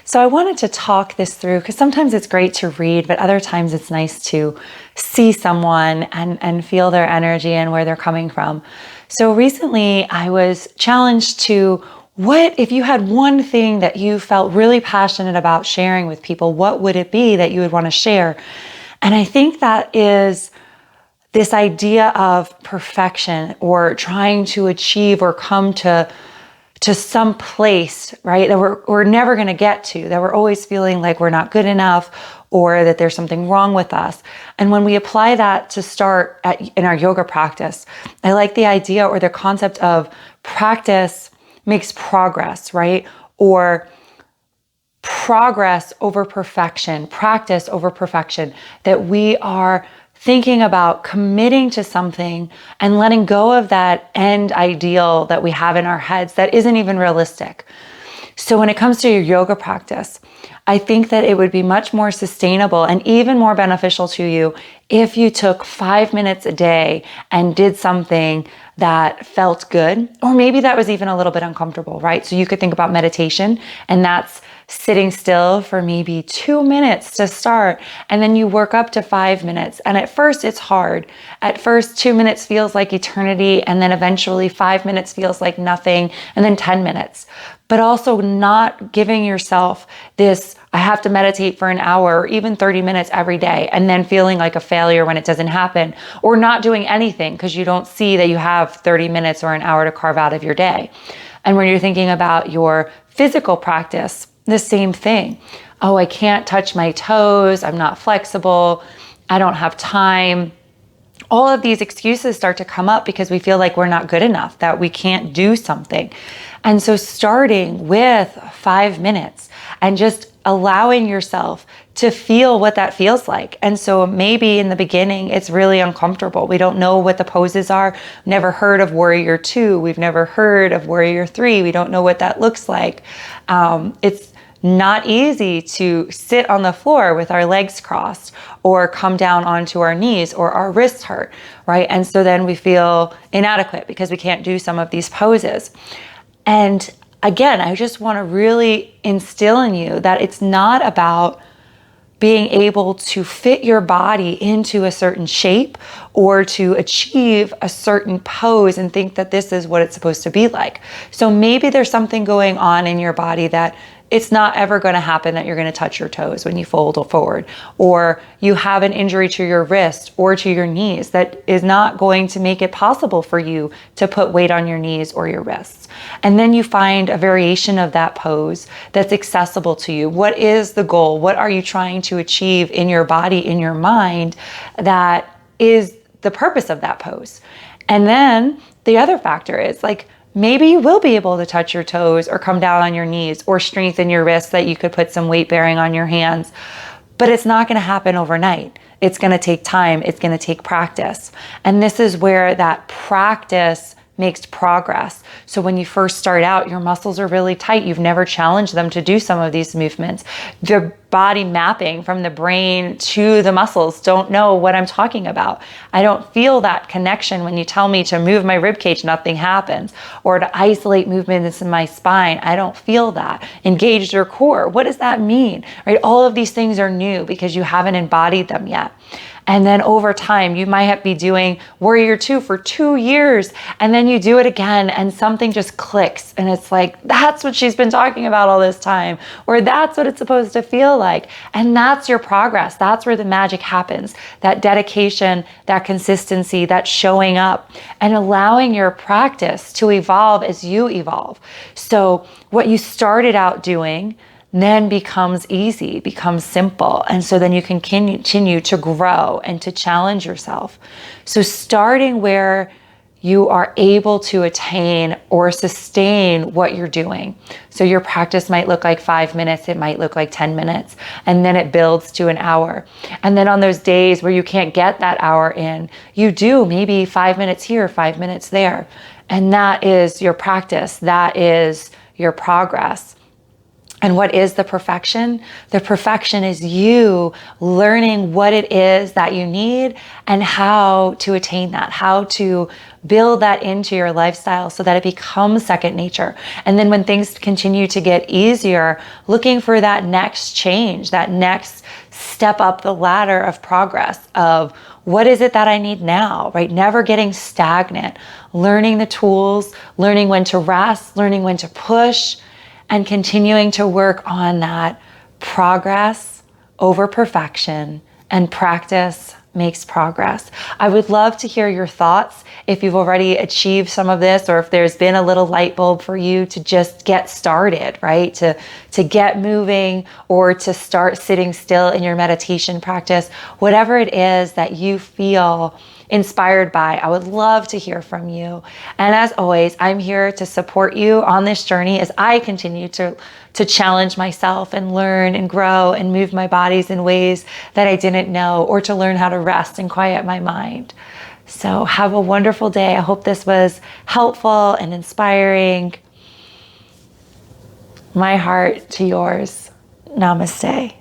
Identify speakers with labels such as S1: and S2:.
S1: So I wanted to talk this through because sometimes it's great to read, but other times it's nice to see someone and feel their energy and where they're coming from. So recently I was challenged to, what if you had one thing that you felt really passionate about sharing with people, what would it be that you would want to share? And I think that is this idea of perfection or trying to achieve or come to some place, right, that we're never going to get to, that we're always feeling like we're not good enough or that there's something wrong with us. And when we apply that to start in our yoga practice, I like the idea or the concept of practice makes progress, right? Or progress over perfection, practice over perfection, that we are thinking about committing to something and letting go of that end ideal that we have in our heads that isn't even realistic. So when it comes to your yoga practice, I think that it would be much more sustainable and even more beneficial to you if you took 5 minutes a day and did something that felt good, or maybe that was even a little bit uncomfortable, right? So you could think about meditation, and that's sitting still for maybe 2 minutes to start, and then you work up to 5 minutes. And at first it's hard. At first 2 minutes feels like eternity, and then eventually 5 minutes feels like nothing, and then 10 minutes. But also not giving yourself this, I have to meditate for an hour or even 30 minutes every day, and then feeling like a failure when it doesn't happen, or not doing anything because you don't see that you have 30 minutes or an hour to carve out of your day. And when you're thinking about your physical practice, the same thing. Oh, I can't touch my toes. I'm not flexible. I don't have time. All of these excuses start to come up because we feel like we're not good enough, that we can't do something. And so starting with 5 minutes and just allowing yourself to feel what that feels like. And so maybe in the beginning, it's really uncomfortable. We don't know what the poses are. Never heard of Warrior 2. We've never heard of Warrior 3. We don't know what that looks like. It's not easy to sit on the floor with our legs crossed or come down onto our knees or our wrists hurt, right? And so then we feel inadequate because we can't do some of these poses. And again, I just want to really instill in you that it's not about being able to fit your body into a certain shape or to achieve a certain pose and think that this is what it's supposed to be like. So maybe there's something going on in your body that it's not ever going to happen that you're going to touch your toes when you fold forward, or you have an injury to your wrist or to your knees that is not going to make it possible for you to put weight on your knees or your wrists. And then you find a variation of that pose that's accessible to you. What is the goal? What are you trying to achieve in your body, in your mind, that is the purpose of that pose? And then the other factor is like, maybe you will be able to touch your toes or come down on your knees or strengthen your wrists that you could put some weight bearing on your hands, but it's not going to happen overnight. It's going to take time. It's going to take practice. And this is where that practice makes progress. So when you first start out, your muscles are really tight. You've never challenged them to do some of these movements. The body mapping from the brain to the muscles don't know what I'm talking about. I don't feel that connection when you tell me to move my rib cage, nothing happens. Or to isolate movements in my spine, I don't feel that. Engage your core. What does that mean? Right? All of these things are new because you haven't embodied them yet. And then over time, you might be doing Warrior 2 for 2 years, and then you do it again and something just clicks. And it's like, that's what she's been talking about all this time, or that's what it's supposed to feel like. And that's your progress. That's where the magic happens. That dedication, that consistency, that showing up and allowing your practice to evolve as you evolve. So what you started out doing then becomes easy, becomes simple. And so then you can continue to grow and to challenge yourself. So starting where you are able to attain or sustain what you're doing. So your practice might look like 5 minutes, it might look like 10 minutes, and then it builds to an hour. And then on those days where you can't get that hour in, you do maybe 5 minutes here, 5 minutes there. And that is your practice, that is your progress. And what is the perfection? The perfection is you learning what it is that you need and how to attain that, how to build that into your lifestyle so that it becomes second nature. And then when things continue to get easier, looking for that next change, that next step up the ladder of progress of what is it that I need now, right? Never getting stagnant, learning the tools, learning when to rest, learning when to push, and continuing to work on that progress over perfection, and practice makes progress. I would love to hear your thoughts if you've already achieved some of this, or if there's been a little light bulb for you to just get started, right? To get moving, or to start sitting still in your meditation practice, whatever it is that you feel inspired by. I would love to hear from you. And as always, I'm here to support you on this journey as I continue to challenge myself and learn and grow and move my bodies in ways that I didn't know, or to learn how to rest and quiet my mind. So have a wonderful day. I hope this was helpful and inspiring. My heart to yours. Namaste.